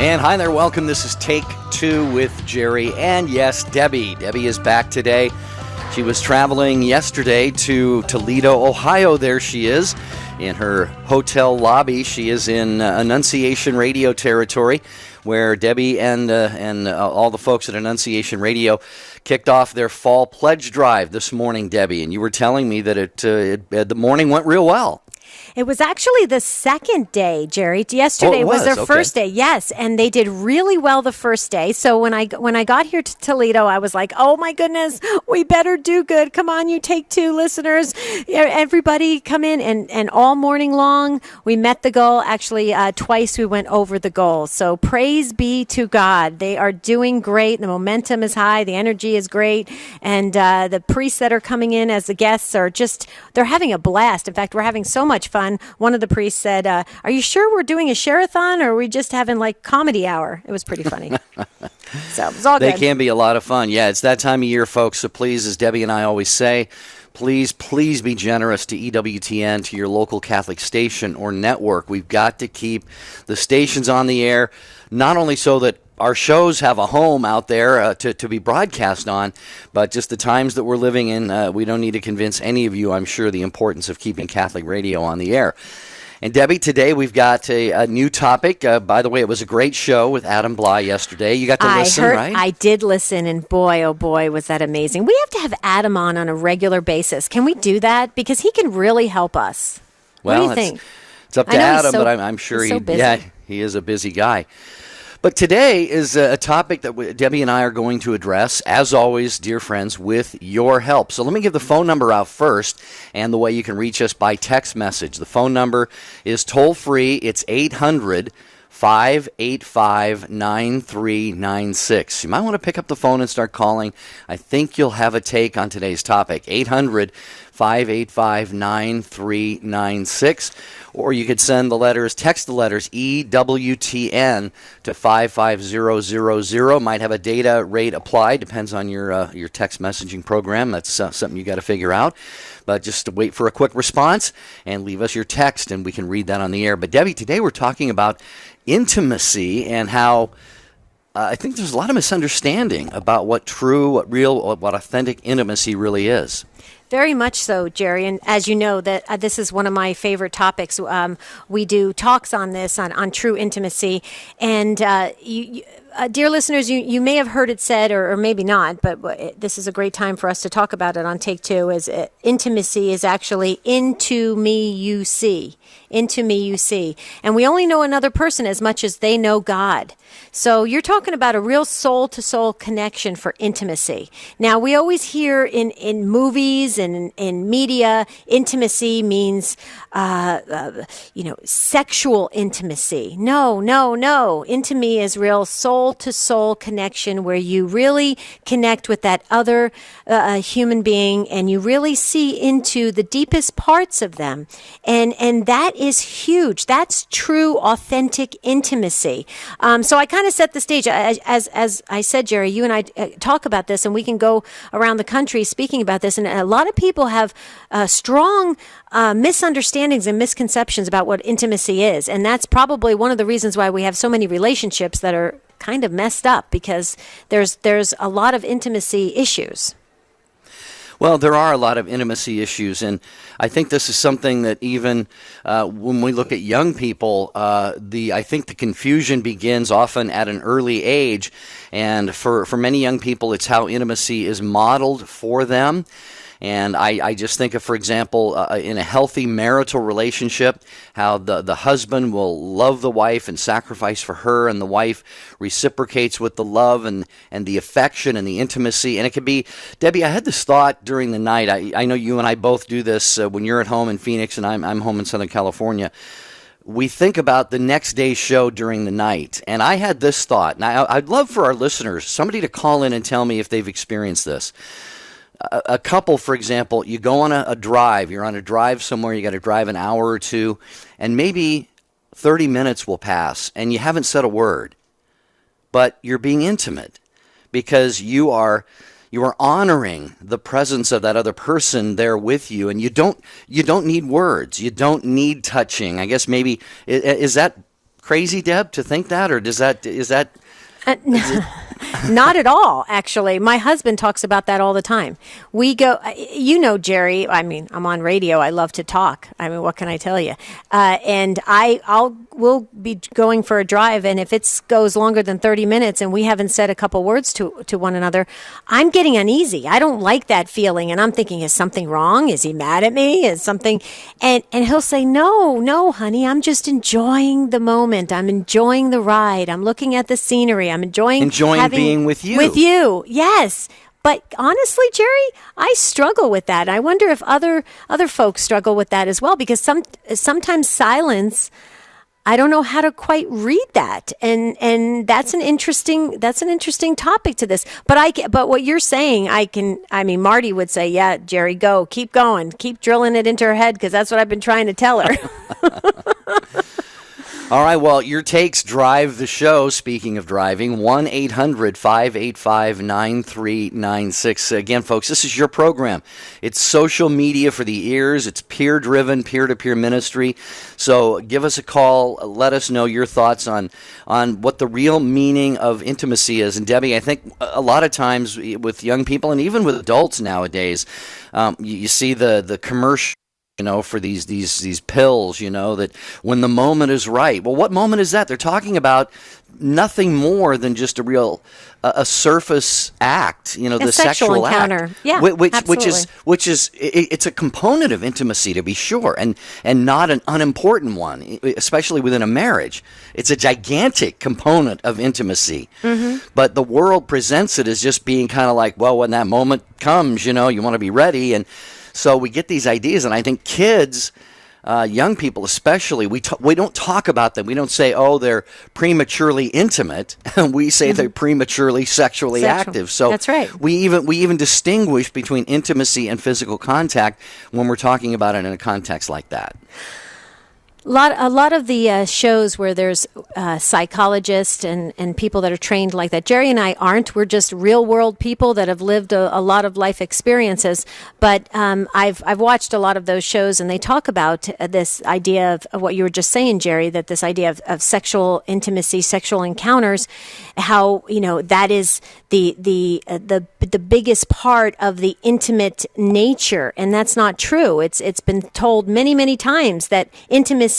And hi there, welcome. This is Take Two with Jerry. And yes, Debbie. Debbie is back today. She was traveling yesterday to Toledo, Ohio. There she is in her hotel lobby. She is in Annunciation Radio territory, where Debbie and all the folks at Annunciation Radio kicked off their fall pledge drive this morning, Debbie. And you were telling me that the morning went real well. It was actually the second day, Jerry. Yesterday was their first day. Yes, and they did really well the first day. So when I got here to Toledo, I was like, oh my goodness, we better do good. Come on, you Take Two listeners. Everybody come in. And all morning long, we met the goal. Actually, twice we went over the goal. So praise be to God. They are doing great. The momentum is high. The energy is great. And the priests that are coming in as the guests are they're having a blast. In fact, we're having so much fun. One of the priests said, are you sure we're doing a share-a-thon, or are we just having like comedy hour? It was pretty funny. So it was all good. They can be a lot of fun. Yeah, it's that time of year, folks. So please, as Debbie and I always say, please be generous to EWTN, to your local Catholic station or network. We've got to keep the stations on the air, not only so that our shows have a home out there to be broadcast on, but just the times that we're living in, we don't need to convince any of you, I'm sure, the importance of keeping Catholic radio on the air. And Debbie, today we've got a new topic. By the way, it was a great show with Adam Bly yesterday. You got to listen, right? I did listen, and boy, oh boy, was that amazing. We have to have Adam on a regular basis. Can we do that? Because he can really help us. What do you think? It's up to Adam, but I'm sure he is a busy guy. But today is a topic that Debbie and I are going to address, as always, dear friends, with your help. So let me give the phone number out first, and the way you can reach us by text message. The phone number is toll-free. It's 800-585-9396. You might want to pick up the phone and start calling. I think you'll have a take on today's topic. 800-585-9396. Or you could text the letters EWTN to 55000. Might have a data rate applied, depends on your text messaging program. That's something you got to figure out. But just wait for a quick response and leave us your text, and we can read that on the air. But Debbie, today we're talking about intimacy and how I think there's a lot of misunderstanding about what true, what real, what authentic intimacy really is. Very much so, Jerry. And as you know, that this is one of my favorite topics. We do talks on this, on true intimacy. And dear listeners, you may have heard it said, or maybe not, but this is a great time for us to talk about it on Take Two, is intimacy is actually into me you see. Into me you see. And we only know another person as much as they know God. So you're talking about a real soul-to-soul connection for intimacy. Now, we always hear in movies and in media, intimacy means, sexual intimacy. No. Intimacy is real soul-to-soul connection where you really connect with that other human being and you really see into the deepest parts of them. And that is huge. That's true, authentic intimacy. So I kind of set the stage. As I said, Jerry, you and I talk about this, and we can go around the country speaking about this. And a lot of people have strong misunderstandings and misconceptions about what intimacy is. And that's probably one of the reasons why we have so many relationships that are kind of messed up, because there's a lot of intimacy issues. Well, there are a lot of intimacy issues, and I think this is something that even when we look at young people, I think the confusion begins often at an early age, and for many young people, it's how intimacy is modeled for them. And I just think of, for example, in a healthy marital relationship, how the husband will love the wife and sacrifice for her, and the wife reciprocates with the love and the affection and the intimacy. And it could be, Debbie, I had this thought during the night. I know you and I both do this when you're at home in Phoenix and I'm home in Southern California. We think about the next day's show during the night. And I had this thought, and I'd love for our listeners, somebody to call in and tell me if they've experienced this. A couple, for example, you go on a drive. You're on a drive somewhere. You got to drive an hour or two, and maybe 30 minutes will pass, and you haven't said a word. But you're being intimate because you are honoring the presence of that other person there with you, and you don't need words. You don't need touching. I guess maybe is that crazy, Deb, to think that, or is that? Not at all, actually. My husband talks about that all the time. We go, Jerry, I mean, I'm on radio. I love to talk. I mean, what can I tell you? And we'll be going for a drive, and if it goes longer than 30 minutes and we haven't said a couple words to one another, I'm getting uneasy. I don't like that feeling, and I'm thinking, is something wrong? Is he mad at me? Is something? And he'll say, no, honey, I'm just enjoying the moment. I'm enjoying the ride. I'm looking at the scenery. I'm enjoying being with you. With you, yes. But honestly, Jerry, I struggle with that. I wonder if other folks struggle with that as well, because sometimes silence, I don't know how to quite read that, and that's an interesting topic to this. But what you're saying, Marty would say, yeah, Jerry, keep going, keep drilling it into her head, because that's what I've been trying to tell her. All right, well, your takes drive the show. Speaking of driving, 1-800-585-9396. Again, folks, this is your program. It's social media for the ears. It's peer-driven, peer-to-peer ministry. So give us a call. Let us know your thoughts on what the real meaning of intimacy is. And, Debbie, I think a lot of times with young people and even with adults nowadays, you see the commercial, for these pills, that when the moment is right. Well, what moment is that? They're talking about nothing more than just a surface act, the sexual encounter. Act. Yeah, which is it's a component of intimacy, to be sure, and not an unimportant one, especially within a marriage. It's a gigantic component of intimacy. Mm-hmm. But the world presents it as just being kind of like, well, when that moment comes, you want to be ready. And so we get these ideas, and I think kids, young people especially, we don't talk about them. We don't say, oh, they're prematurely intimate. We say they're prematurely sexually active. So that's right. We even distinguish between intimacy and physical contact when we're talking about it in a context like that. A lot of the shows where there's psychologists and people that are trained like that. Jerry and I aren't. We're just real world people that have lived a lot of life experiences. But I've watched a lot of those shows, and they talk about this idea of what you were just saying, Jerry, that this idea of sexual intimacy, sexual encounters, how that is the biggest part of the intimate nature, and that's not true. It's been told many times that intimacy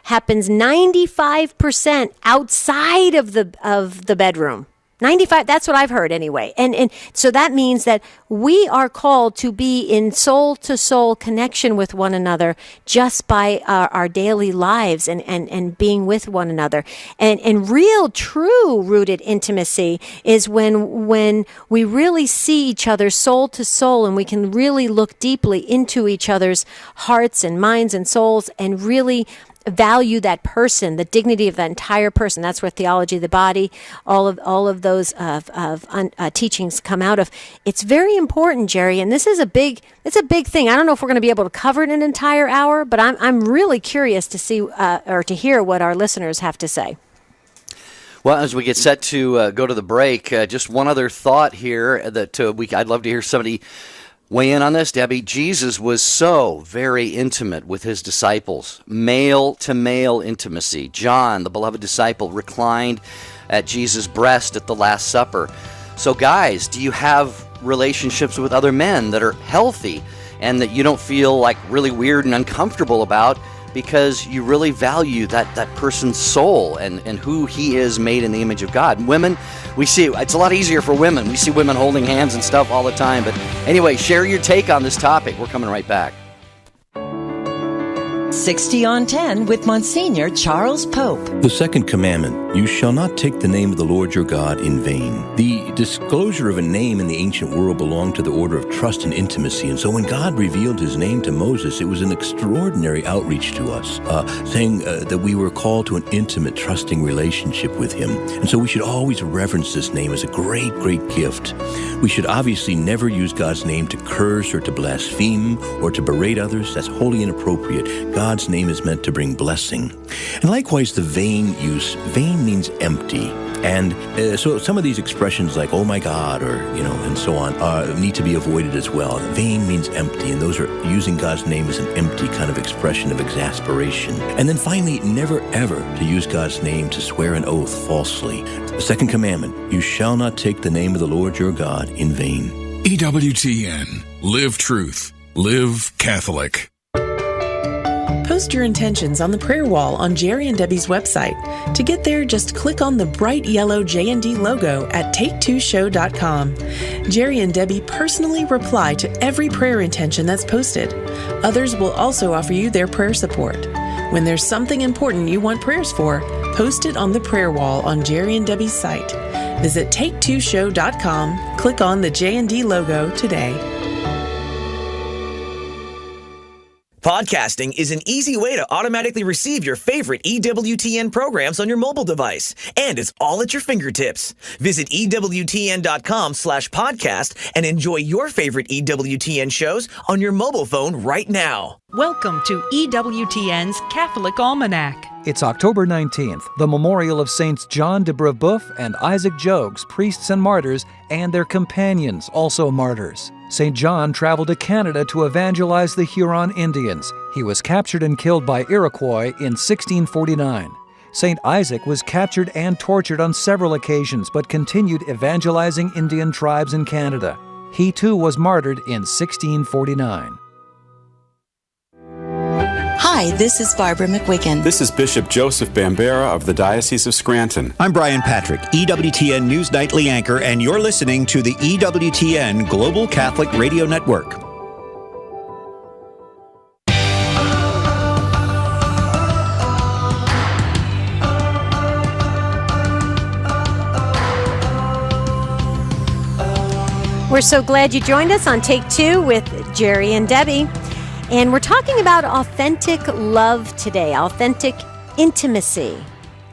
happens 95% outside of the bedroom. 95, that's what I've heard anyway. And so that means that we are called to be in soul-to-soul connection with one another just by our daily lives and being with one another. And real, true rooted intimacy is when we really see each other soul to soul, and we can really look deeply into each other's hearts and minds and souls and really value that person, the dignity of that entire person. That's where theology of the body, all of those teachings come out of. It's very important, Jerry, and this is a big thing. I don't know if we're going to be able to cover it in an entire hour, but I'm really curious to see or to hear what our listeners have to say. Well, as we get set to go to the break, just one other thought here that I'd love to hear somebody weigh in on this, Debbie. Jesus was so very intimate with his disciples, male-to-male intimacy. John, the beloved disciple, reclined at Jesus' breast at the Last Supper. So guys, do you have relationships with other men that are healthy and that you don't feel like really weird and uncomfortable about, because you really value that person's soul and who he is, made in the image of God? And women, we see it's a lot easier for women. We see women holding hands and stuff all the time. But anyway, share your take on this topic. We're coming right back. 60 on 10 with Monsignor Charles Pope. The second commandment, you shall not take the name of the Lord your God in vain. The disclosure of a name in the ancient world belonged to the order of trust and intimacy. And so when God revealed his name to Moses, it was an extraordinary outreach to us, saying that we were called to an intimate, trusting relationship with him. And so we should always reverence this name as a great, great gift. We should obviously never use God's name to curse or to blaspheme or to berate others. That's wholly inappropriate. God's name is meant to bring blessing. And likewise, the vain use. Vain means empty. And so some of these expressions like, oh my God, or, and so on, need to be avoided as well. Vain means empty, and those are using God's name as an empty kind of expression of exasperation. And then finally, never ever to use God's name to swear an oath falsely. The second commandment, you shall not take the name of the Lord your God in vain. EWTN. Live truth. Live Catholic. Post your intentions on the prayer wall on Jerry and Debbie's website. To get there, just click on the bright yellow J&D logo at take2show.com. Jerry and Debbie personally reply to every prayer intention that's posted. Others will also offer you their prayer support. When there's something important you want prayers for, post it on the prayer wall on Jerry and Debbie's site. Visit take2show.com, click on the J&D logo today. Podcasting is an easy way to automatically receive your favorite EWTN programs on your mobile device, and it's all at your fingertips. Visit EWTN.com/podcast and enjoy your favorite EWTN shows on your mobile phone right now. Welcome to EWTN's Catholic Almanac. It's October 19th, the memorial of Saints John de Brebeuf and Isaac Jogues, priests and martyrs, and their companions, also martyrs. St. John traveled to Canada to evangelize the Huron Indians. He was captured and killed by Iroquois in 1649. St. Isaac was captured and tortured on several occasions, but continued evangelizing Indian tribes in Canada. He too was martyred in 1649. Hi, this is Barbara McWiggin. This is Bishop Joseph Bambera of the Diocese of Scranton. I'm Brian Patrick, EWTN News Nightly Anchor, and you're listening to the EWTN Global Catholic Radio Network. We're so glad you joined us on Take Two with Jerry and Debbie. And we're talking about authentic love today, authentic intimacy.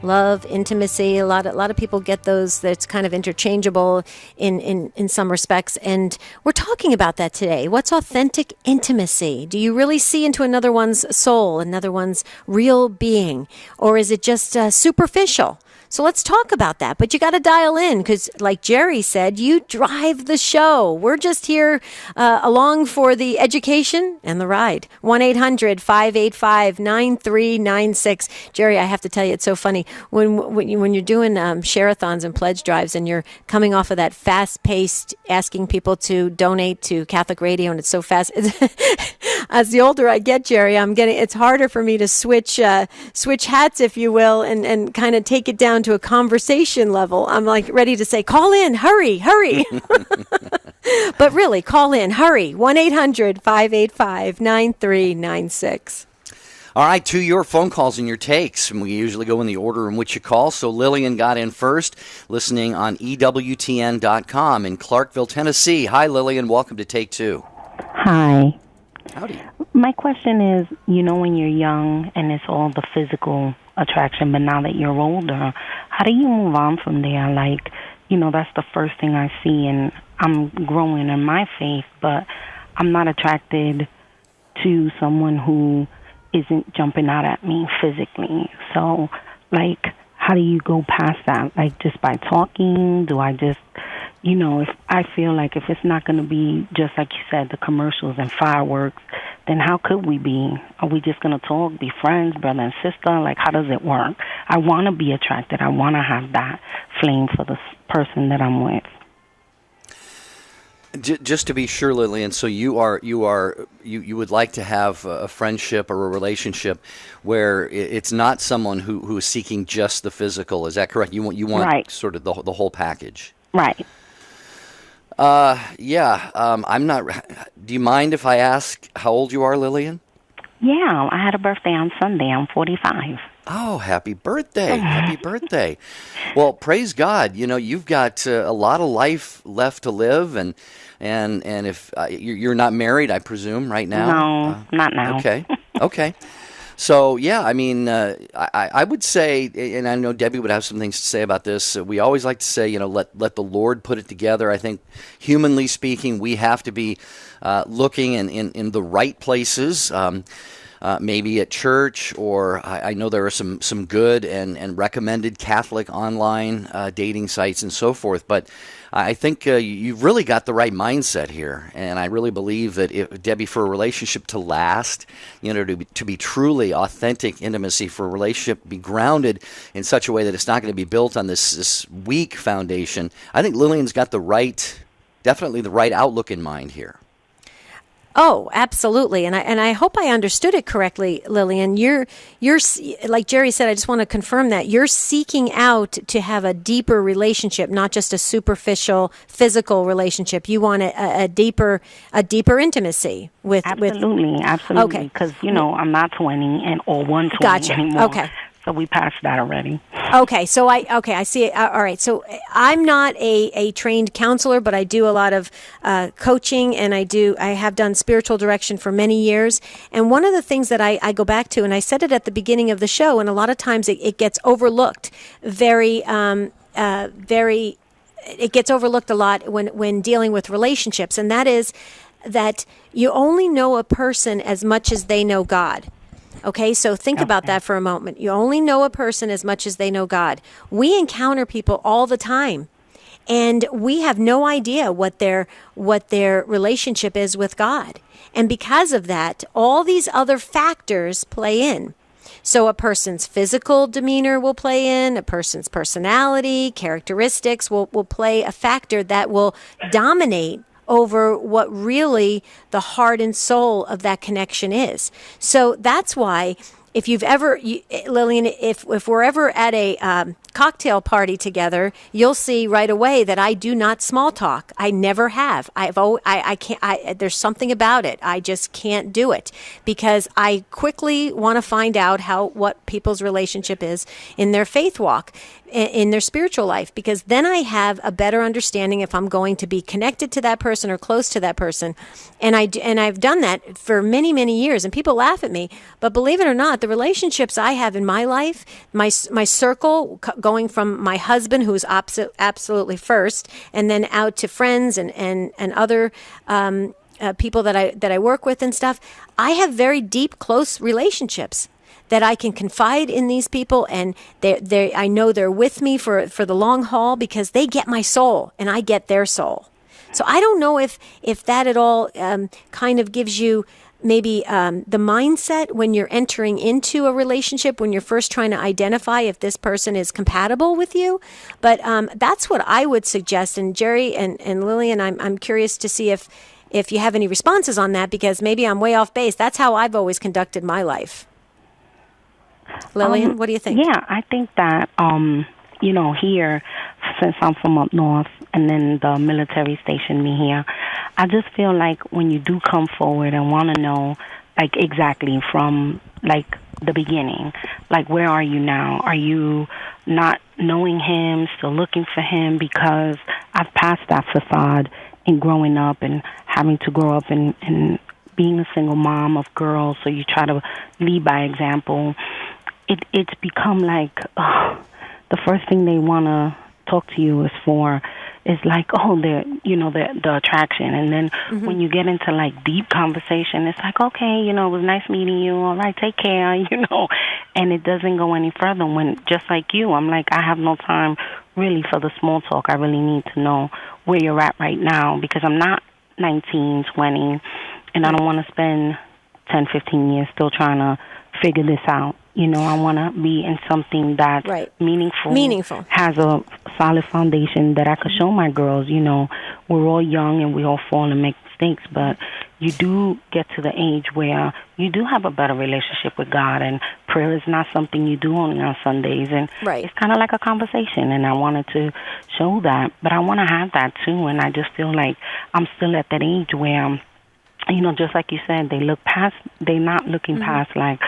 Love, intimacy, a lot of people get those, that's kind of interchangeable in some respects. And we're talking about that today. What's authentic intimacy? Do you really see into another one's soul, another one's real being? Or is it just superficial? So let's talk about that. But you got to dial in because, like Jerry said, you drive the show. We're just here along for the education and the ride. 1-800-585-9396. Jerry, I have to tell you, it's so funny. When you're doing share-a-thons and pledge drives and you're coming off of that fast-paced asking people to donate to Catholic radio, and it's so fast. As the older I get, Jerry, it's harder for me to switch hats, if you will, and kind of take it down to a conversation level. I'm like ready to say, call in, hurry. But really, call in, hurry. 1-800-585-9396. All right, to your phone calls and your takes. And we usually go in the order in which you call. So Lillian got in first, listening on EWTN.com in Clarkville, Tennessee. Hi, Lillian. Welcome to Take Two. Hi. Howdy. My question is, when you're young and it's all the physical attraction, but now that you're older, how do you move on from there? Like, that's the first thing I see, and I'm growing in my faith, but I'm not attracted to someone who isn't jumping out at me physically. So, like, how do you go past that? Like, just by talking? Do I just... if I feel like if it's not going to be, just like you said, the commercials and fireworks, then how could we be? Are we just going to talk, be friends, brother and sister? Like, how does it work? I want to be attracted. I want to have that flame for the person that I'm with. Just to be sure, Lillian, so you would like to have a friendship or a relationship where it's not someone who is seeking just the physical. Is that correct? You want right. Sort of the whole package. Right. I'm not. Do you mind if I ask how old you are, Lillian? Yeah, I had a birthday on Sunday. I'm 45. Oh, happy birthday. Happy birthday. Well, praise God. You've got a lot of life left to live, and if you're not married, I presume, right now? No, not now. Okay. So, yeah, I would say, and I know Debbie would have some things to say about this, we always like to say, let the Lord put it together. I think, humanly speaking, we have to be looking in the right places. maybe at church, or I know there are some good and recommended Catholic online dating sites and so forth. But I think you've really got the right mindset here, and I really believe that, Debbie, for a relationship to last, to be truly authentic intimacy, for a relationship to be grounded in such a way that it's not going to be built on this weak foundation, I think Lillian's got definitely the right outlook in mind here. Oh, absolutely. And I hope I understood it correctly, Lillian. You're like Jerry said, I just want to confirm that you're seeking out to have a deeper relationship, not just a superficial physical relationship. You want a deeper intimacy with. Absolutely. Okay. Because, I'm not 20 or 120 gotcha. anymore. Okay. So we passed that already. Okay, so I see it. All right, so I'm not a trained counselor, but I do a lot of coaching, and I have done spiritual direction for many years. And one of the things that I go back to, and I said it at the beginning of the show, and a lot of times it gets overlooked it gets overlooked a lot when dealing with relationships, and that is that you only know a person as much as they know God. Okay, so think about that for a moment. You only know a person as much as they know God. We encounter people all the time, and we have no idea what their relationship is with God. And because of that, all these other factors play in. So a person's physical demeanor will play in, a person's personality, characteristics will play a factor that will dominate over what really the heart and soul of that connection is. So that's why if you've ever, Lillian, if we're ever at a cocktail party together, you'll see right away that I do not small talk. I never have. I can't. There's something about it. I just can't do it because I quickly want to find out what people's relationship is in their faith walk, in their spiritual life, because then I have a better understanding if I'm going to be connected to that person or close to that person. And I've done that for many, many years, and people laugh at me, but believe it or not, the relationships I have in my life, my circle, going from my husband, who's absolutely first, and then out to friends and other people that I work with and stuff, I have very deep, close relationships that I can confide in these people, and I know they're with me for the long haul because they get my soul and I get their soul. So I don't know if that at all kind of gives you maybe the mindset when you're entering into a relationship, when you're first trying to identify if this person is compatible with you. But that's what I would suggest. And Jerry and Lillian, I'm curious to see if you have any responses on that, because maybe I'm way off base. That's how I've always conducted my life. Lillian, what do you think? Yeah, I think that, here, since I'm from up north and then the military stationed me here, I just feel like when you do come forward and want to know, like, exactly from, like, the beginning, like, where are you now? Are you not knowing him, still looking for him? Because I've passed that facade in growing up and having to grow up and being a single mom of girls, so you try to lead by example. It's become like the first thing they want to talk to you is like, the attraction. And then when you get into like deep conversation, it's like, okay, it was nice meeting you. All right, take care, and it doesn't go any further. When just like you, I'm like, I have no time really for the small talk. I really need to know where you're at right now, because I'm not 19, 20, and I don't want to spend 10, 15 years still trying to figure this out. I want to be in something that's meaningful, has a solid foundation that I could show my girls. We're all young and we all fall and make mistakes, but you do get to the age where you do have a better relationship with God, and prayer is not something you do only on Sundays, and it's kind of like a conversation, and I wanted to show that, but I want to have that too, and I just feel like I'm still at that age where just like you said, they're not looking past like,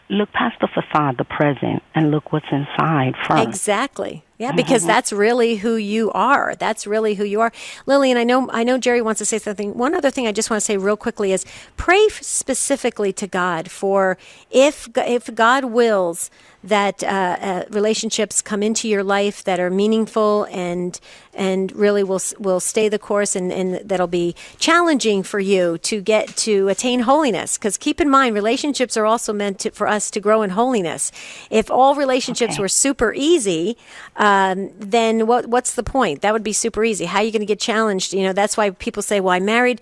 look past the facade, the present, and look what's inside first. Exactly. Yeah, because that's really who you are. That's really who you are. Lillian, I know Jerry wants to say something. One other thing I just want to say real quickly is pray specifically to God for if God wills that relationships come into your life that are meaningful and really will stay the course and that'll be challenging for you to attain holiness. Because keep in mind, relationships are also meant for us to grow in holiness. If all relationships were super easy, then what's the point? That would be super easy. How are you going to get challenged? That's why people say, well, I married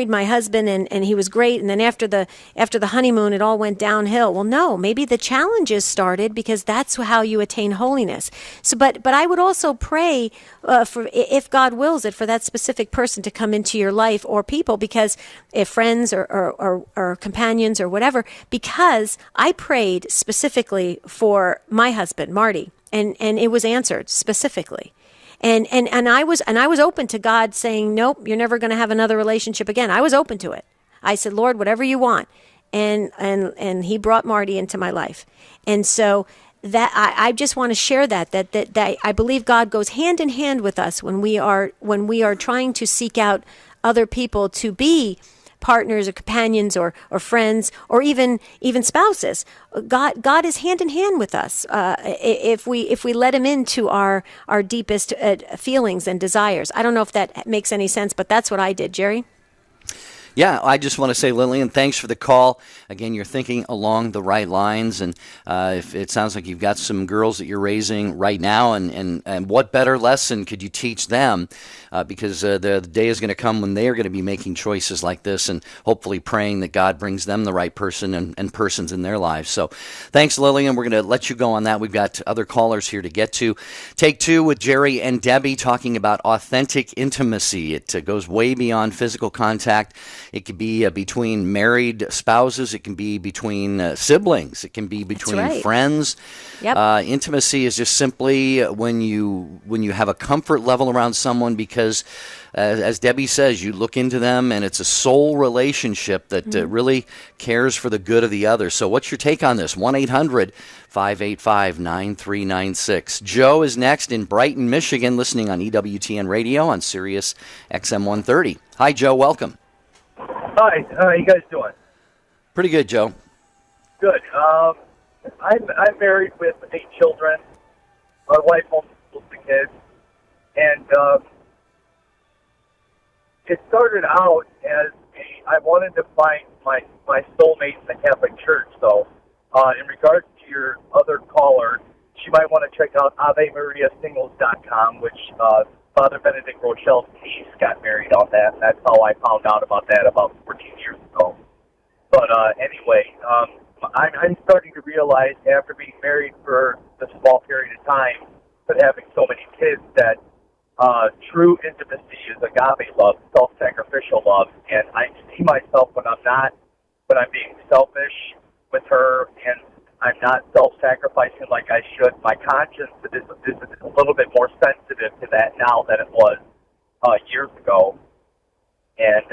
my husband and he was great. And then after the honeymoon, it all went downhill. Well, no, maybe the challenges started because that's how you attain holiness. So, but I would also pray for, if God wills it, for that specific person to come into your life or people, because if friends or companions or whatever, because I prayed specifically for my husband, Marty, and it was answered specifically. And I was open to God saying, nope, you're never going to have another relationship again. I was open to it. I said, Lord, whatever you want. And he brought Marty into my life. And so that I just want to share that I believe God goes hand in hand with us when we are trying to seek out other people to be partners or companions or friends or even spouses. God is hand in hand with us if we let him into our deepest feelings and desires. I don't know if that makes any sense, but that's what I did, Jerry. Yeah, I just want to say, Lillian, thanks for the call. Again, you're thinking along the right lines, and if it sounds like you've got some girls that you're raising right now, and what better lesson could you teach them? Because the day is going to come when they are going to be making choices like this, and hopefully praying that God brings them the right person and persons in their lives. So thanks, Lillian. We're going to let you go on that. We've got other callers here to get to. Take two with Jerry and Debbie talking about authentic intimacy. It goes way beyond physical contact. It can be between married spouses. It can be between siblings. It can be between friends. Yep. Intimacy is just simply when you have a comfort level around someone because, as Debbie says, you look into them and it's a soul relationship that really cares for the good of the other. So what's your take on this? 1-800-585-9396. Joe is next in Brighton, Michigan, listening on EWTN Radio on Sirius XM 130. Hi, Joe. Welcome. Hi, how you guys doing? Pretty good, Joe. Good. I'm married with 8 children. My wife homeschools the kids, and it started out as I wanted to find my soulmate in the Catholic Church. So, in regards to your other caller, she might want to check out AveMariaSingles.com, which Father Benedict Rochelle's niece got married on that, and that's how I found out about that about 14 years ago. But anyway, I'm starting to realize after being married for a small period of time, but having so many kids, that true intimacy is agape love, self-sacrificial love, and I see myself when I'm being selfish with her, and I'm not self-sacrificing like I should. My conscience is a little bit more sensitive to that now than it was years ago. And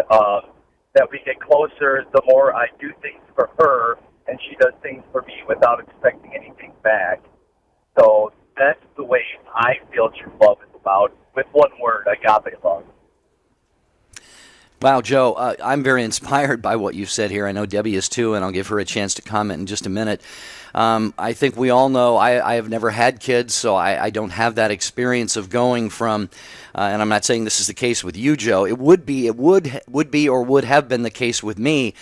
that we get closer, the more I do things for her, and she does things for me without expecting anything back. So that's the way I feel true love is about, with one word, agape love. Wow, Joe, I'm very inspired by what you've said here. I know Debbie is too, and I'll give her a chance to comment in just a minute. I think we all know I have never had kids, so I don't have that experience of going from, and I'm not saying this is the case with you, Joe. It would be or would have been the case with me.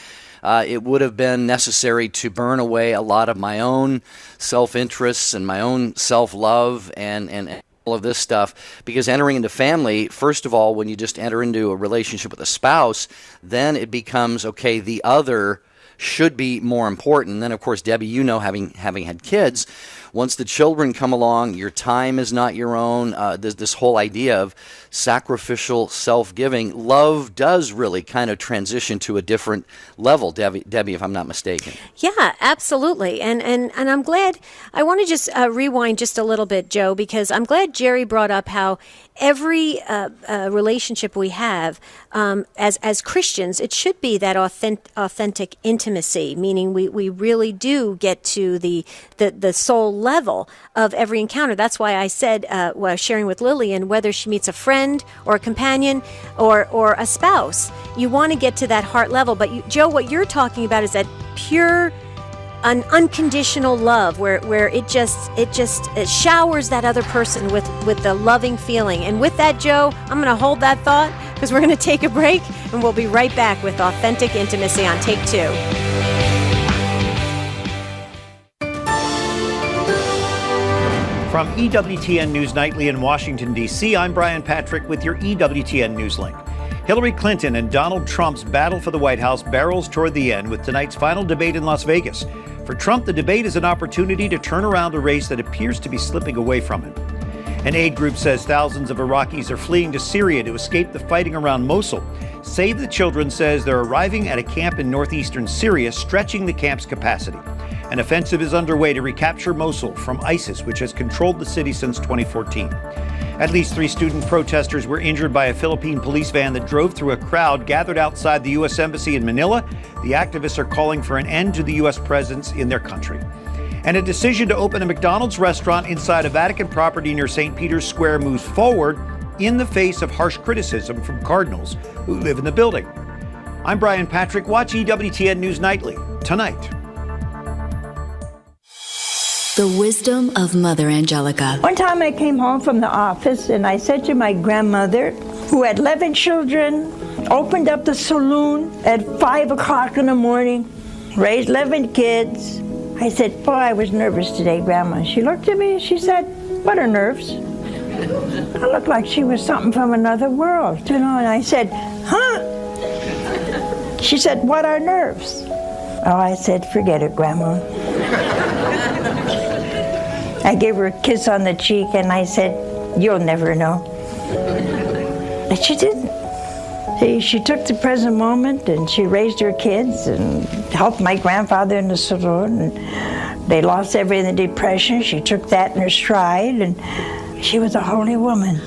It would have been necessary to burn away a lot of my own self-interests and my own self-love and all of this stuff, because entering into family, first of all, when you just enter into a relationship with a spouse, then it becomes, okay, the other should be more important. And then, of course, Debbie, you know, having had kids, once the children come along, your time is not your own. There's this whole idea of sacrificial self-giving. Love does really kind of transition to a different level, Debbie, if I'm not mistaken. Yeah, absolutely. And I'm glad, I want to just rewind just a little bit, Joe, because I'm glad Jerry brought up how every relationship we have as Christians, it should be that authentic intimacy, meaning we really do get to the soul level of every encounter. That's why I said, sharing with Lillian, whether she meets a friend or a companion or a spouse, you want to get to that heart level. But Joe, what you're talking about is that pure, an unconditional love where it showers that other person with the loving feeling. And with that, Joe, I'm going to hold that thought because we're going to take a break, and we'll be right back with Authentic Intimacy on Take Two. From EWTN News Nightly in Washington, D.C., I'm Brian Patrick with your EWTN News Link. Hillary Clinton and Donald Trump's battle for the White House barrels toward the end with tonight's final debate in Las Vegas. For Trump, the debate is an opportunity to turn around a race that appears to be slipping away from him. An aid group says thousands of Iraqis are fleeing to Syria to escape the fighting around Mosul. Save the Children says they're arriving at a camp in northeastern Syria, stretching the camp's capacity. An offensive is underway to recapture Mosul from ISIS, which has controlled the city since 2014. At least 3 student protesters were injured by a Philippine police van that drove through a crowd gathered outside the U.S. Embassy in Manila. The activists are calling for an end to the U.S. presence in their country. And a decision to open a McDonald's restaurant inside a Vatican property near St. Peter's Square moves forward in the face of harsh criticism from cardinals who live in the building. I'm Brian Patrick. Watch EWTN News Nightly tonight. The wisdom of Mother Angelica. One time I came home from the office and I said to my grandmother, who had 11 children, opened up the saloon at 5 o'clock in the morning, raised 11 kids. I said, boy, I was nervous today, Grandma. She looked at me and she said, what are nerves? I looked like she was something from another world, and I said, huh? She said, what are nerves? Oh, I said, forget it, Grandma. I gave her a kiss on the cheek and I said, you'll never know. And she didn't. She took the present moment and she raised her kids and helped my grandfather in the saloon. And they lost everything in the Depression. She took that in her stride and she was a holy woman.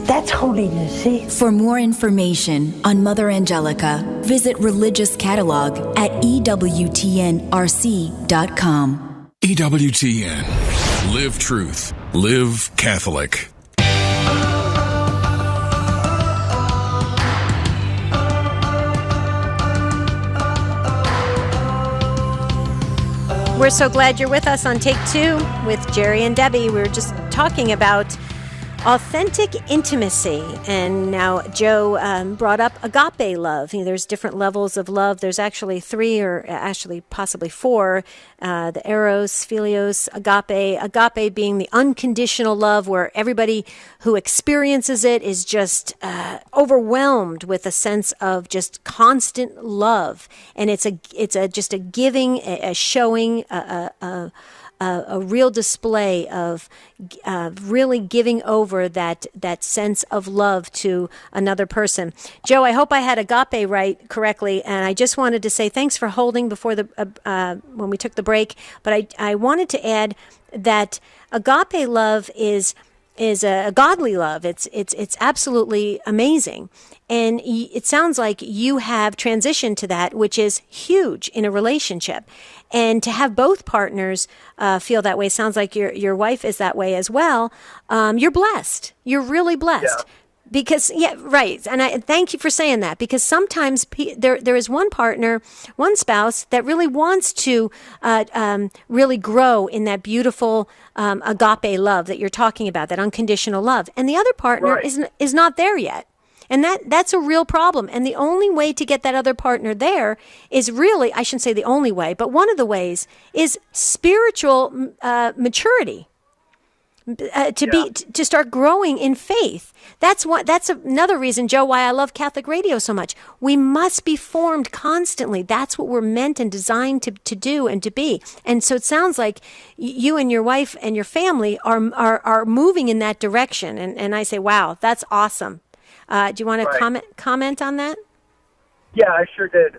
That's holiness, see? For more information on Mother Angelica, visit Religious Catalog at EWTNRC.com. EWTN. Live Truth. Live Catholic. We're so glad you're with us on Take Two with Jerry and Debbie. We were just talking about authentic intimacy. And now Joe brought up agape love. There's different levels of love. There's actually 3 or actually possibly 4. The eros, philios, agape. Agape being the unconditional love where everybody who experiences it is just overwhelmed with a sense of just constant love. And it's just a giving, a showing, a real display of really giving over that sense of love to another person. Joe, I hope I had agape right correctly, and I just wanted to say thanks for holding before the when we took the break. But I wanted to add that agape love is a godly love. It's absolutely amazing. And it sounds like you have transitioned to that, which is huge in a relationship. And to have both partners feel that way, sounds like your wife is that way as well. You're blessed. You're really blessed. Yeah. Because, yeah, right. And I thank you for saying that, because sometimes there is one partner, one spouse that really wants to really grow in that beautiful agape love that you're talking about, that unconditional love. And the other partner is not there yet. And that's a real problem. And the only way to get that other partner there is really, I shouldn't say the only way, but one of the ways is spiritual maturity. To start growing in faith. That's another reason, Joe, why I love Catholic radio so much. We must be formed constantly. That's what we're meant and designed to do and to be. And so it sounds like you and your wife and your family are moving in that direction. And I say, wow, that's awesome. Do you want to comment on that? Yeah, I sure did.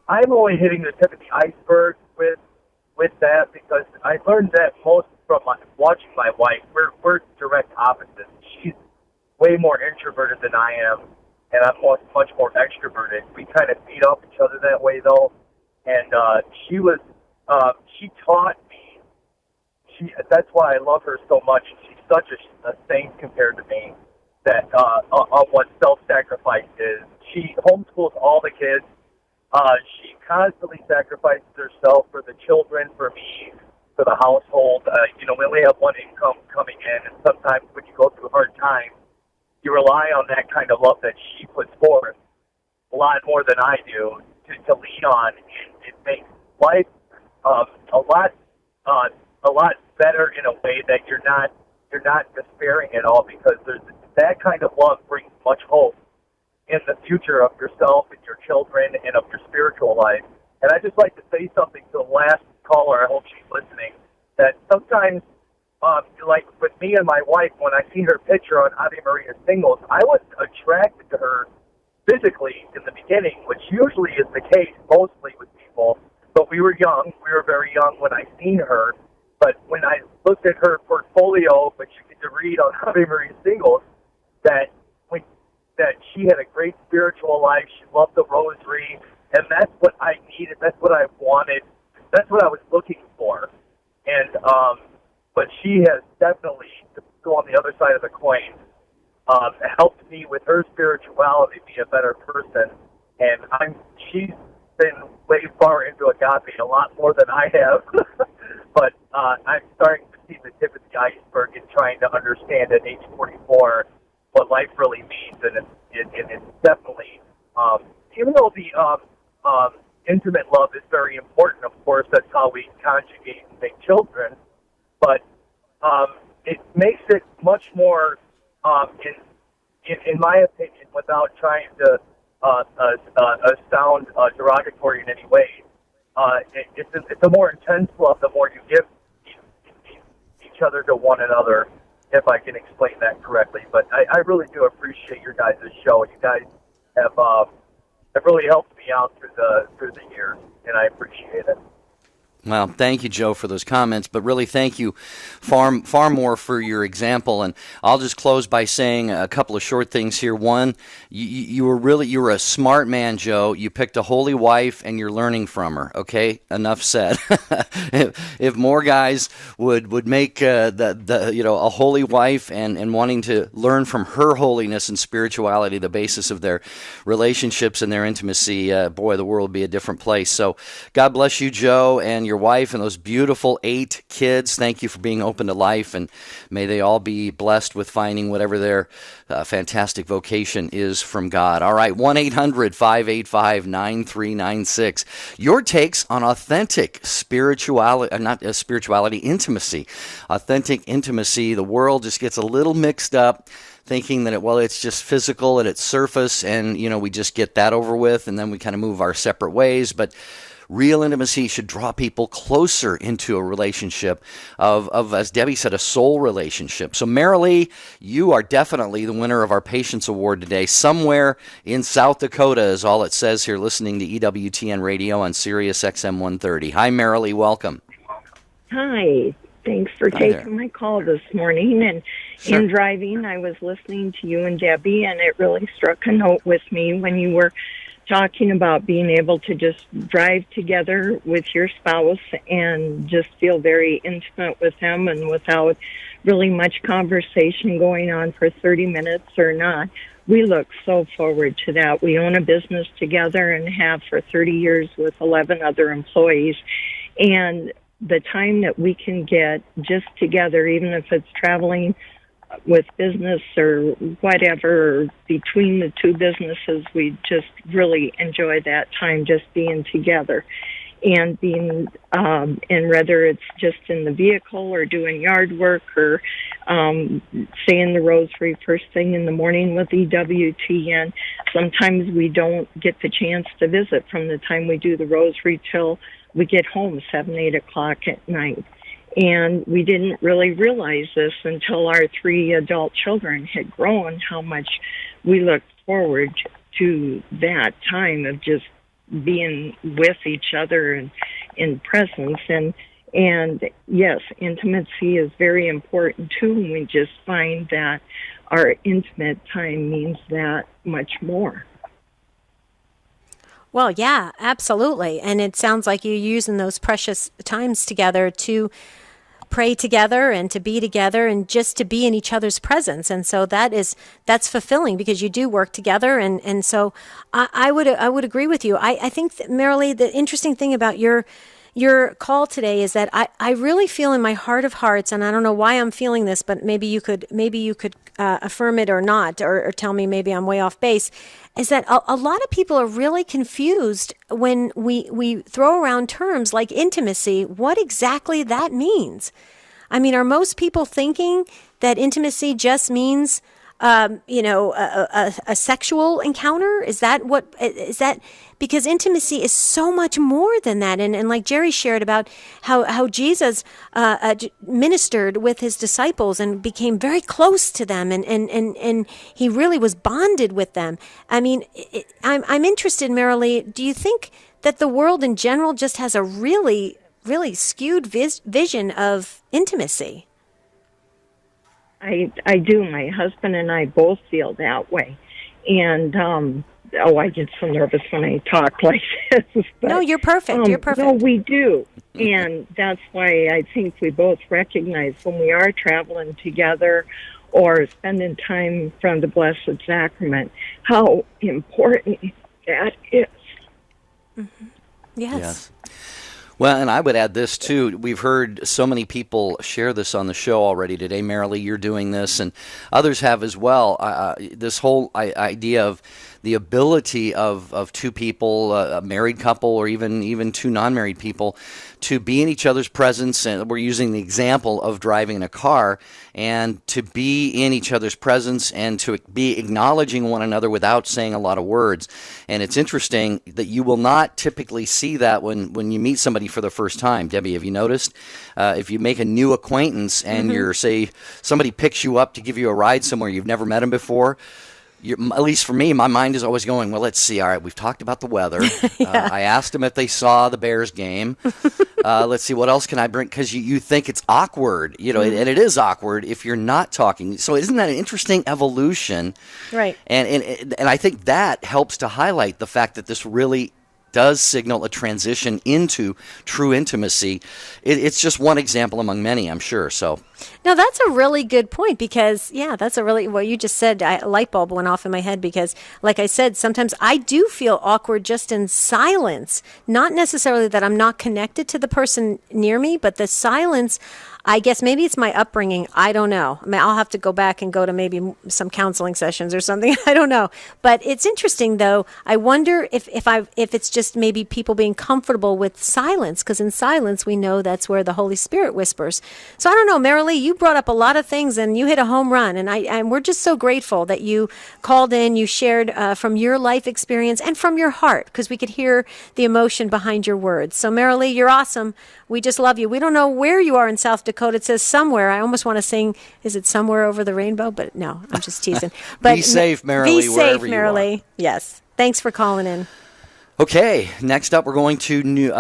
I'm only hitting the tip of the iceberg with that, because I learned that most from watching my wife. We're direct opposites. She's way more introverted than I am, and I'm much more extroverted. We kind of feed off each other that way, though. And she taught me that's why I love her so much. She's such a saint compared to me. That on what self-sacrifice is. She homeschools all the kids. She constantly sacrifices herself for the children, for me, for the household. We only have one income coming in, and sometimes when you go through hard times, you rely on that kind of love that she puts forth a lot more than I do to lean on. It makes life a lot better in a way that you're not despairing at all, because that kind of love brings much hope in the future of yourself and your children and of your spiritual life. And I'd just like to say something to the last caller. I hope she's listening. That sometimes, like with me and my wife, when I see her picture on Ave Maria Singles, I was attracted to her physically in the beginning, which usually is the case mostly with people. But we were young. We were very young when I seen her. But when I looked at her portfolio, which you get to read on Ave Maria Singles, that she had a great spiritual life. She loved the rosary, and that's what I needed. That's what I wanted. That's what I was looking for. And but she has definitely, to go on the other side of the coin, helped me with her spirituality be a better person. And she's been way far into agape, a lot more than I have. But I'm starting to see the tip of the iceberg and trying to understand at age 44 what life really means. And it's definitely, even though the intimate love is very important, of course, that's how we conjugate and make children, but it makes it much more, in my opinion, without trying to sound derogatory in any way, it's a more intense love the more you give each other to one another, if I can explain that correctly. But I really do appreciate your guys' show. You guys have really helped me out through the years, and I appreciate it. Well, thank you, Joe, for those comments, but really thank you far more for your example. And I'll just close by saying a couple of short things here. One, you were a smart man, Joe. You picked a holy wife, and you're learning from her. Okay, enough said. If more guys would make a holy wife and wanting to learn from her holiness and spirituality, the basis of their relationships and their intimacy, boy, the world would be a different place. So God bless you, Joe, and your wife and those beautiful 8 kids. Thank you for being open to life, and may they all be blessed with finding whatever their fantastic vocation is from God. All right, 1-800-585-9396. Your takes on authentic intimacy. Authentic intimacy. The world just gets a little mixed up, thinking that it's just physical at its surface, and we just get that over with, and then we kind of move our separate ways. But real intimacy should draw people closer into a relationship of, as Debbie said, a soul relationship. So, Marilee, you are definitely the winner of our Patience Award today. Somewhere in South Dakota is all it says here, listening to EWTN Radio on Sirius XM 130. Hi, Marilee. Welcome. Hi. Thanks for taking my call this morning. And Sure. in driving, I was listening to you and Debbie, and it really struck a note with me when you were talking about being able to just drive together with your spouse and just feel very intimate with them, and without really much conversation going on for 30 minutes or not. We look so forward to that. We own a business together and have for 30 years with 11 other employees. And the time that we can get just together, even if it's traveling with business or whatever, between the two businesses, we just really enjoy that time just being together. And being, and whether it's just in the vehicle or doing yard work or saying the rosary first thing in the morning with EWTN, sometimes we don't get the chance to visit from the time we do the rosary till we get home 7, 8 o'clock at night. And we didn't really realize this until our 3 adult children had grown, how much we looked forward to that time of just being with each other and in presence. And yes, intimacy is very important too, and we just find that our intimate time means that much more. Well, yeah, absolutely. And it sounds like you're using those precious times together to pray together and to be together and just to be in each other's presence. And so that's fulfilling because you do work together. And so I would agree with you. I think that, Marilee, the interesting thing about your call today is that I really feel in my heart of hearts, and I don't know why I'm feeling this, but maybe you could affirm it or not, or tell me maybe I'm way off base, is that a lot of people are really confused when we throw around terms like intimacy, what exactly that means. I mean, are most people thinking that intimacy just means a sexual encounter? Is that because intimacy is so much more than that. And like Jerry shared about how Jesus ministered with his disciples and became very close to them, and he really was bonded with them. I mean, I'm interested, Marilee, do you think that the world in general just has a really, really skewed vision of intimacy? I do. My husband and I both feel that way. And, I get so nervous when I talk like this. But, no, you're perfect. You're perfect. No, we do. And that's why I think we both recognize when we are traveling together or spending time from the Blessed Sacrament, how important that is. Mm-hmm. Yes. Well, and I would add this, too. We've heard so many people share this on the show already today. Marilee, you're doing this, and others have as well. This whole idea of the ability of two people, a married couple or even two non-married people, to be in each other's presence, and we're using the example of driving in a car, and to be in each other's presence and to be acknowledging one another without saying a lot of words. And it's interesting that you will not typically see that when you meet somebody for the first time. Debbie, have you noticed? If you make a new acquaintance and you're, say, somebody picks you up to give you a ride somewhere you've never met them before, at least for me, my mind is always going, well, let's see. All right, we've talked about the weather. I asked them if they saw the Bears game. Let's see, what else can I bring? Because you think it's awkward, and it is awkward if you're not talking. So isn't that an interesting evolution? Right. And I think that helps to highlight the fact that this really does signal a transition into true intimacy. It's just one example among many, I'm sure. So, no, that's a really good point because, that's a really, what you just said, a light bulb went off in my head because, like I said, sometimes I do feel awkward just in silence. Not necessarily that I'm not connected to the person near me, but the silence, I guess maybe it's my upbringing. I don't know. I mean, I'll have to go back and go to maybe some counseling sessions or something. I don't know. But it's interesting, though. I wonder if it's just maybe people being comfortable with silence, because in silence we know that's where the Holy Spirit whispers. So I don't know, Marilee, you brought up a lot of things and you hit a home run, and we're just so grateful that you called in, you shared from your life experience and from your heart, because we could hear the emotion behind your words. So Marilee, you're awesome. We just love you. We don't know where you are in South Dakota. It says somewhere. I almost want to sing, is it somewhere over the rainbow? But no, I'm just teasing. But be safe, Marilee, wherever you are. Marilee. Yes. Thanks for calling in. Okay, next up we're going to New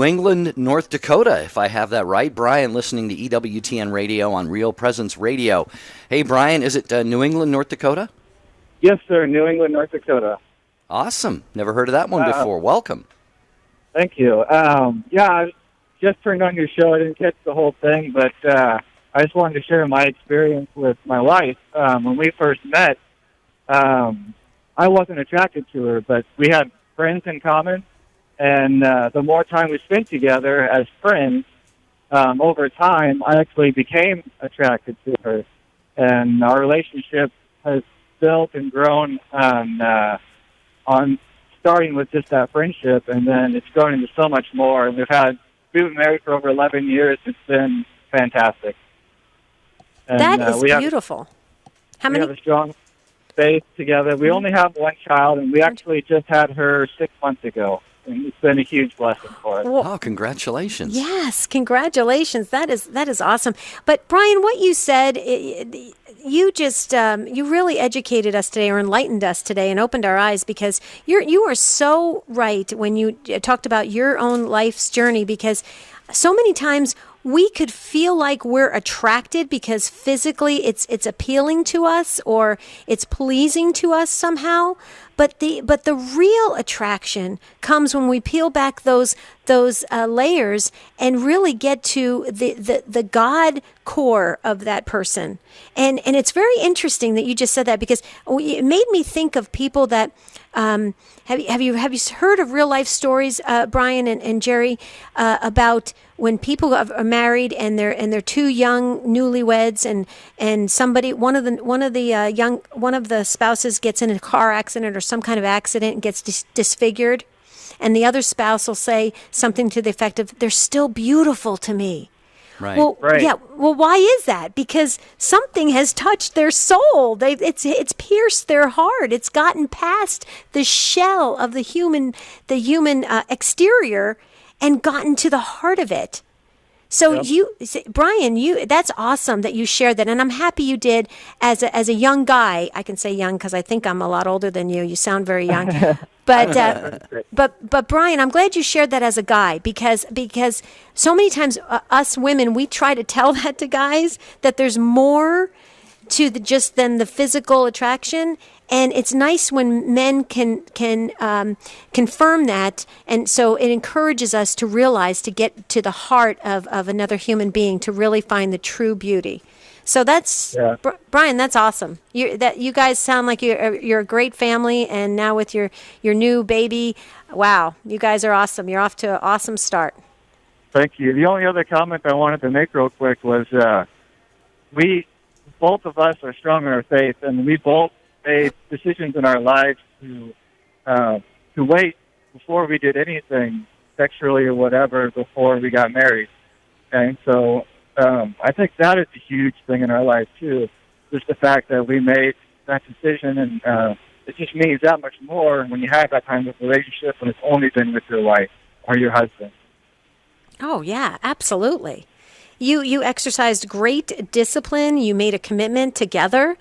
England, North Dakota, if I have that right. Brian, listening to EWTN Radio on Real Presence Radio. Hey, Brian, is it New England, North Dakota? Yes, sir, New England, North Dakota. Awesome. Never heard of that one before. Welcome. Thank you. I just turned on your show. I didn't catch the whole thing, but I just wanted to share my experience with my wife. When we first met, I wasn't attracted to her, but we had friends in common, and the more time we spent together as friends, over time, I actually became attracted to her, and our relationship has built and grown on starting with just that friendship, and then it's grown into so much more, and we've been married for over 11 years. It's been fantastic. And, that is beautiful. How many? We have a strong faith together. We only have one child, and we actually just had her 6 months ago, and it's been a huge blessing for us. Oh, congratulations. Yes, congratulations. That is awesome. But Brian, what you said, you just you really educated us today, or enlightened us today, and opened our eyes, because you are so right when you talked about your own life's journey, because so many times we could feel like we're attracted because physically it's appealing to us or it's pleasing to us somehow. But the real attraction comes when we peel back those layers and really get to the God core of that person. And it's very interesting that you just said that, because it made me think of people that have you heard of real life stories, Brian and Jerry, about when people are married and they're two young newlyweds, and somebody one of the spouses gets in a car accident or some kind of accident and gets disfigured, and the other spouse will say something to the effect of, "They're still beautiful to me." Right. Well, yeah. Well, why is that? Because something has touched their soul. It's pierced their heart. It's gotten past the shell of the human exterior and gotten to the heart of it. So Brian, that's awesome that you shared that, and I'm happy you did. As a young guy, I can say young because I think I'm a lot older than you. You sound very young, but Brian, I'm glad you shared that as a guy, because so many times us women, we try to tell that to guys, that there's more to just than the physical attraction. And it's nice when men can confirm that, and so it encourages us to realize, to get to the heart of another human being, to really find the true beauty. So that's Brian. That's awesome. You guys sound like you're a great family, and now with your new baby, wow, you guys are awesome. You're off to an awesome start. Thank you. The only other comment I wanted to make real quick was both of us are strong in our faith, and we both made decisions in our lives to wait before we did anything sexually or whatever before we got married. And so I think that is a huge thing in our life too, just the fact that we made that decision, and it just means that much more when you have that kind of relationship when it's only been with your wife or your husband. Oh yeah, absolutely. You exercised great discipline. You made a commitment together.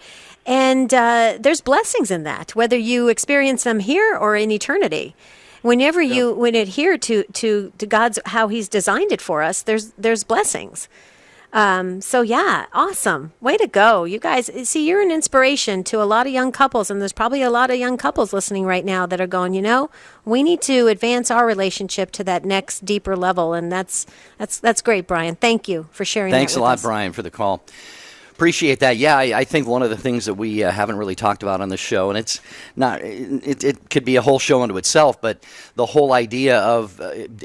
And there's blessings in that, whether you experience them here or in eternity. Whenever you adhere to God's, how He's designed it for us, there's blessings. So yeah, awesome. Way to go. You guys, see, you're an inspiration to a lot of young couples, and there's probably a lot of young couples listening right now that are going, we need to advance our relationship to that next deeper level. And that's great, Brian. Thank you for sharing Thanks that with a lot, us. Brian, for the call. Appreciate that. Yeah, I think one of the things that we haven't really talked about on the show, and it's not, it could be a whole show unto itself, but the whole idea of,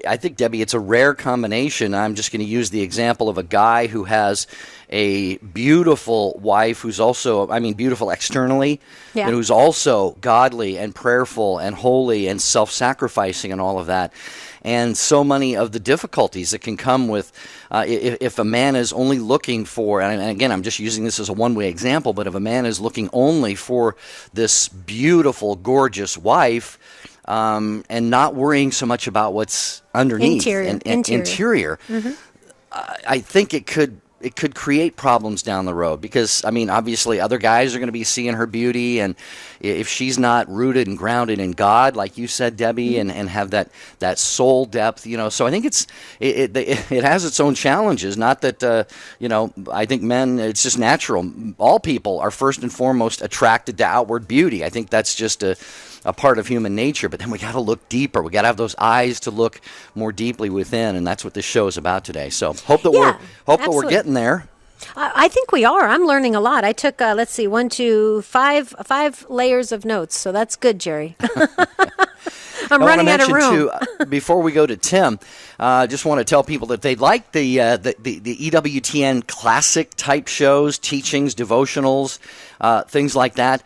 I think, Debbie, it's a rare combination. I'm just going to use the example of a guy who has a beautiful wife who's also, beautiful externally, but who's also godly and prayerful and holy and self-sacrificing and all of that. And so many of the difficulties that can come with if a man is only looking for, and again, I'm just using this as a one-way example, but if a man is looking only for this beautiful, gorgeous wife, and not worrying so much about what's underneath interior. Mm-hmm. I think it could create problems down the road, because obviously other guys are going to be seeing her beauty, and if she's not rooted and grounded in God, like you said, Debbie, and have that soul depth, so I think it has its own challenges. Not that I think men, it's just natural. All people are first and foremost attracted to outward beauty. I think that's just a part of human nature, but then we got to look deeper. We got to have those eyes to look more deeply within, and that's what this show is about today. So hope that we're getting there. I think we are. I'm learning a lot. I took, 5 layers of notes, so that's good, Jerry. I'm running out of room. Before we go to Tim, just want to tell people that if they'd like the EWTN classic type shows, teachings, devotionals, things like that,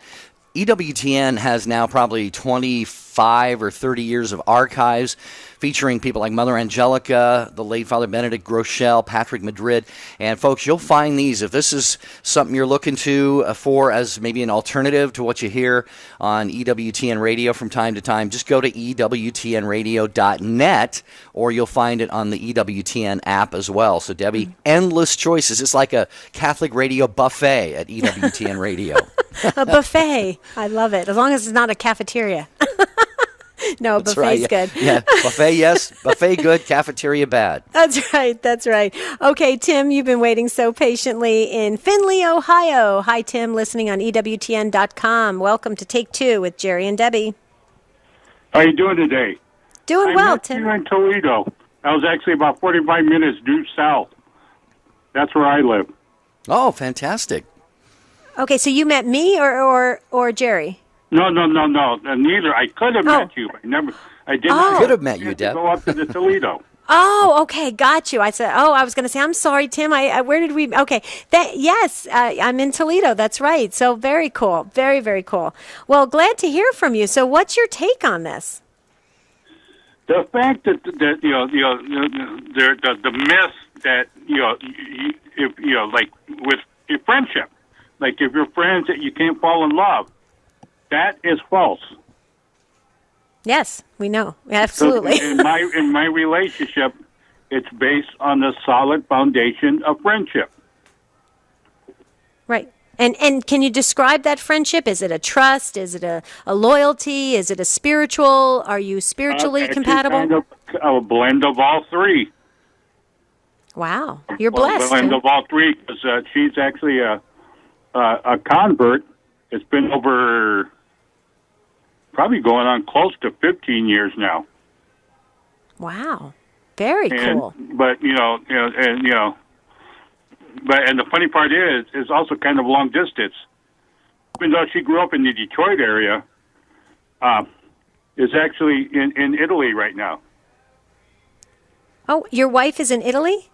EWTN has now probably 25 or 30 years of archives featuring people like Mother Angelica, the late Father Benedict Groeschel, Patrick Madrid. And folks, you'll find these. If this is something you're looking for as maybe an alternative to what you hear on EWTN radio from time to time, just go to EWTNradio.net, or you'll find it on the EWTN app as well. So, Debbie, endless choices. It's like a Catholic radio buffet at EWTN radio. A buffet. I love it. As long as it's not a cafeteria. No, That's buffet's right. good. Yeah, buffet, yes. Buffet, good. Cafeteria, bad. That's right. That's right. Okay, Tim, you've been waiting so patiently in Findlay, Ohio. Hi, Tim, listening on EWTN.com. Welcome to Take Two with Jerry and Debbie. How are you doing today? Doing well, Tim. I'm in Toledo. I was actually about 45 minutes due south. That's where I live. Oh, fantastic. Okay, so you met me or Jerry? No. Neither. I could have met you, but I did not. Could have met you, Deb. Go up to the Toledo. Oh, okay, got you. I said, I was going to say, I'm sorry, Tim. Where did we? Okay, yes, I'm in Toledo. That's right. So very cool, very, very cool. Well, glad to hear from you. So, what's your take on this? The fact that the myth that if like with your friendship, like if you're friends that you can't fall in love, that is false. Yes, we know. Absolutely. So in my relationship, it's based on the solid foundation of friendship. Right. And can you describe that friendship? Is it a trust? Is it a loyalty? Is it a spiritual? Are you spiritually compatible? Kind of a blend of all three. Wow, you're blessed. A blend of all three, because she's actually a convert. It's been over probably going on close to 15 years now. Wow, very cool. But and the funny part is also kind of long distance. Even though she grew up in the Detroit area, is actually in Italy right now. Oh, your wife is in Italy?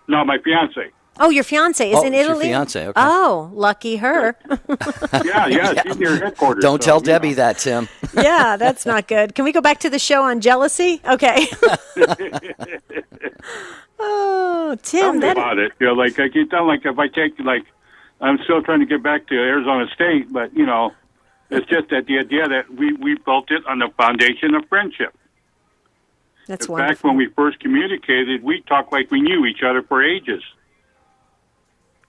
No, my fiance. Oh, your fiance is in Italy? Your fiance, okay. Oh, lucky her. Yeah, she's near headquarters. Don't tell Debbie that, Tim. Yeah, that's not good. Can we go back to the show on jealousy? Okay. Oh, Tim, Tell me about it. Like I keep telling, like if I take, like I'm still trying to get back to Arizona State, but it's just that the idea that we built it on the foundation of friendship. That's In wonderful. fact, when we first communicated, we talked like we knew each other for ages.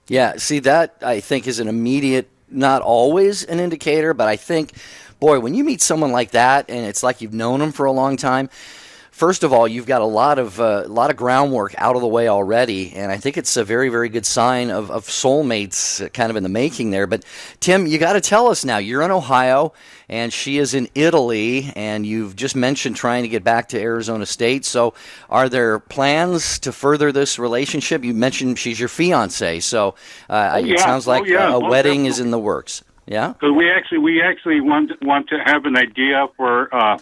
Yeah, see, that I think is an immediate, not always an indicator, but I think, boy, when you meet someone like that and it's like you've known them for a long time, first of all, you've got a lot of groundwork out of the way already, and I think it's a very, very good sign of soulmates kind of in the making there. But, Tim, you got to tell us now. You're in Ohio, and she is in Italy, and you've just mentioned trying to get back to Arizona State. So are there plans to further this relationship? You mentioned she's your fiance, so it sounds like a wedding is in the works. Yeah? Because we actually want to have an idea for a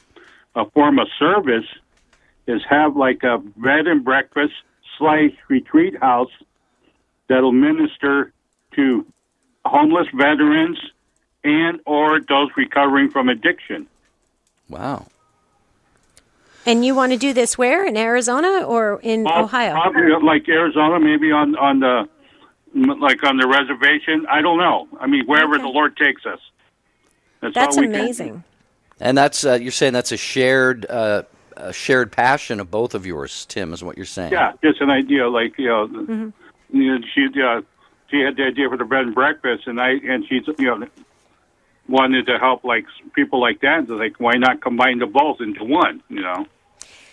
form of service, is have like a bed and breakfast / retreat house that'll minister to homeless veterans and or those recovering from addiction. Wow. And you want to do this where? In Arizona or in Ohio? Probably like Arizona, maybe on the reservation. I don't know. I mean, wherever the Lord takes us. That's amazing. And that's you're saying that's a shared passion of both of yours, Tim, is what you're saying. Yeah, just an idea. Like she had the idea for the bed and breakfast, and she's wanted to help like people like that. Like, why not combine the both into one?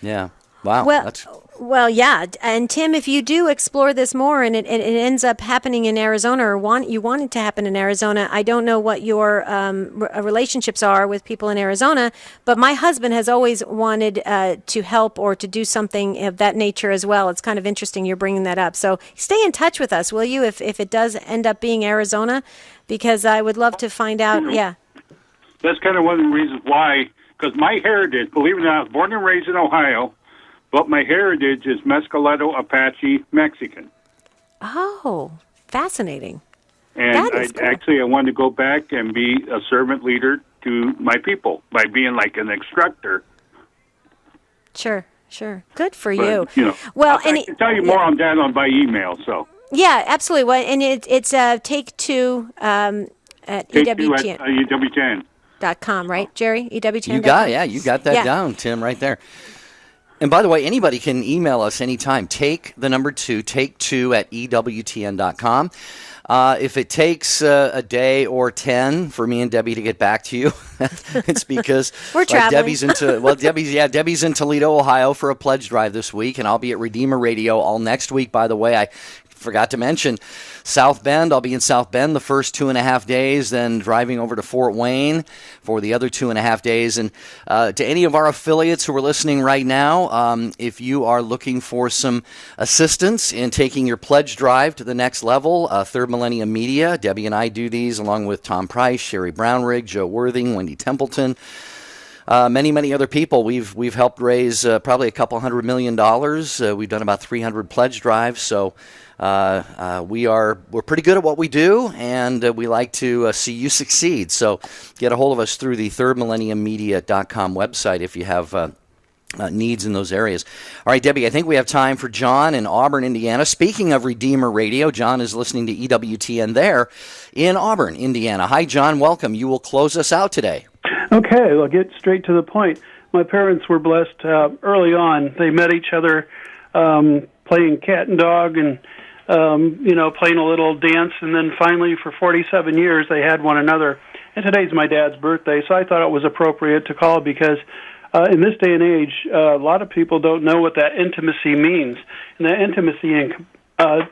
Yeah. Wow. Well, yeah. And Tim, if you do explore this more and it ends up happening in Arizona, or you want it to happen in Arizona, I don't know what your relationships are with people in Arizona, but my husband has always wanted to help or to do something of that nature as well. It's kind of interesting you're bringing that up. So stay in touch with us, will you, if it does end up being Arizona? Because I would love to find out. Yeah. That's kind of one of the reasons why, because my heritage, believe it or not, I was born and raised in Ohio, but my heritage is Mescaleto Apache Mexican. Oh, fascinating. And I wanted to go back and be a servant leader to my people by being like an instructor. Sure. Good for you. Well, I can tell you more on that by email. So. Yeah, absolutely. Well, and it's Take Two at EWTN.com, right, Jerry? EWTN.com. You got that down, Tim, right there. And by the way, anybody can email us anytime. Take 2 at EWTN.com. If it takes a day or 10 for me and Debbie to get back to you, it's because we're traveling. Debbie's in Toledo, Ohio for a pledge drive this week, and I'll be at Redeemer Radio all next week. By the way, I forgot to mention South Bend. I'll be in South Bend the first 2.5 days, then driving over to Fort Wayne for the other 2.5 days. And to any of our affiliates who are listening right now, if you are looking for some assistance in taking your pledge drive to the next level, Third Millennium Media, Debbie and I do these along with Tom Price, Sherry Brownrigg, Joe Worthing, Wendy Templeton. Many other people. We've helped raise probably $200 million. We've done about 300 pledge drives. So we're pretty good at what we do, and we like to see you succeed. So get a hold of us through the thirdmillenniummedia.com website if you have needs in those areas. All right, Debbie, I think we have time for John in Auburn, Indiana. Speaking of Redeemer Radio, John is listening to EWTN there in Auburn, Indiana. Hi, John. Welcome. You will close us out today. Okay, I'll get straight to the point. My parents were blessed early on. They met each other playing cat and dog and, playing a little dance. And then finally, for 47 years, they had one another. And today's my dad's birthday, so I thought it was appropriate to call because in this day and age, a lot of people don't know what that intimacy means. And that intimacy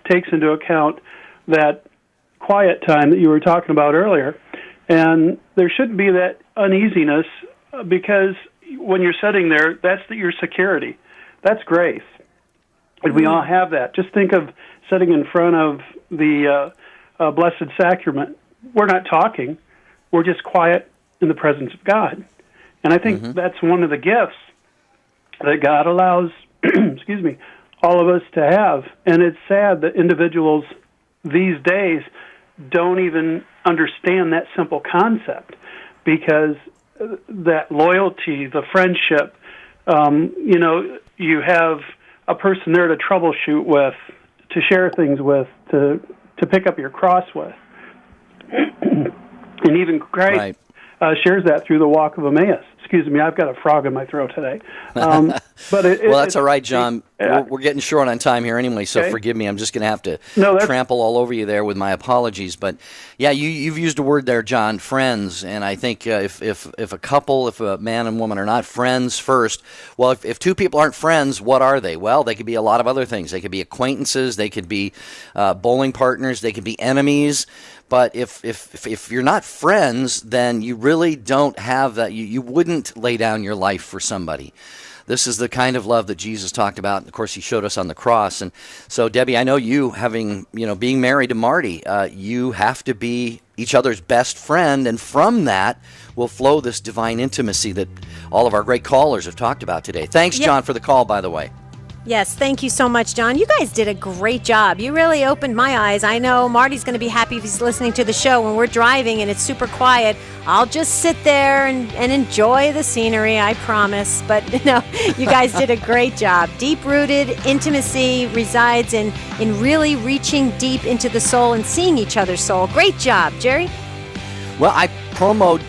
takes into account that quiet time that you were talking about earlier. And there shouldn't be that uneasiness because when you're sitting there, that's your security. That's grace. And we all have that. Just think of sitting in front of the Blessed Sacrament. We're not talking. We're just quiet in the presence of God. And I think that's one of the gifts that God allows, all of us to have. And it's sad that individuals these days don't even understand that simple concept because that loyalty, the friendship, you have a person there to troubleshoot with, to share things with, to pick up your cross with. And even Christ shares that through the walk of Emmaus. Excuse me, I've got a frog in my throat today. Well, that's all right, John. We're getting short on time here anyway, so forgive me. I'm just going to have to trample all over you there with my apologies. But, yeah, you've used a word there, John, friends. And I think if a couple, if a man and woman are not friends first, well, if two people aren't friends, what are they? Well, they could be a lot of other things. They could be acquaintances. They could be bowling partners. They could be enemies. But if you're not friends, then you really don't have that. You wouldn't lay down your life for somebody. This is the kind of love that Jesus talked about. And of course, he showed us on the cross. And so, Debbie, I know you being married to Marty, you have to be each other's best friend. And from that will flow this divine intimacy that all of our great callers have talked about today. Thanks, John, for the call, by the way. Yes, thank you so much, John. You guys did a great job. You really opened my eyes. I know Marty's going to be happy if he's listening to the show when we're driving and it's super quiet. I'll just sit there and enjoy the scenery, I promise. But you guys did a great job. Deep-rooted intimacy resides in really reaching deep into the soul and seeing each other's soul. Great job, Jerry. Well, I promote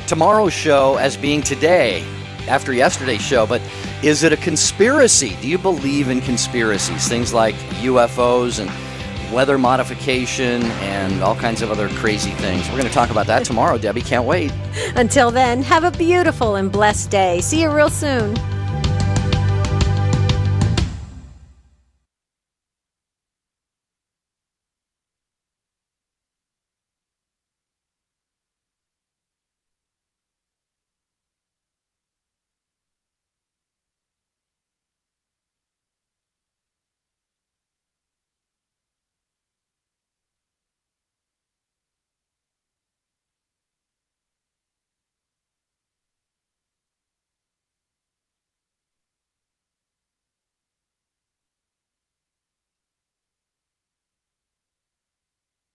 tomorrow's show as being today, after yesterday's show, but is it a conspiracy? Do you believe in conspiracies? Things like UFOs and weather modification and all kinds of other crazy things. We're going to talk about that tomorrow, Debbie. Can't wait. Until then, have a beautiful and blessed day. See you real soon.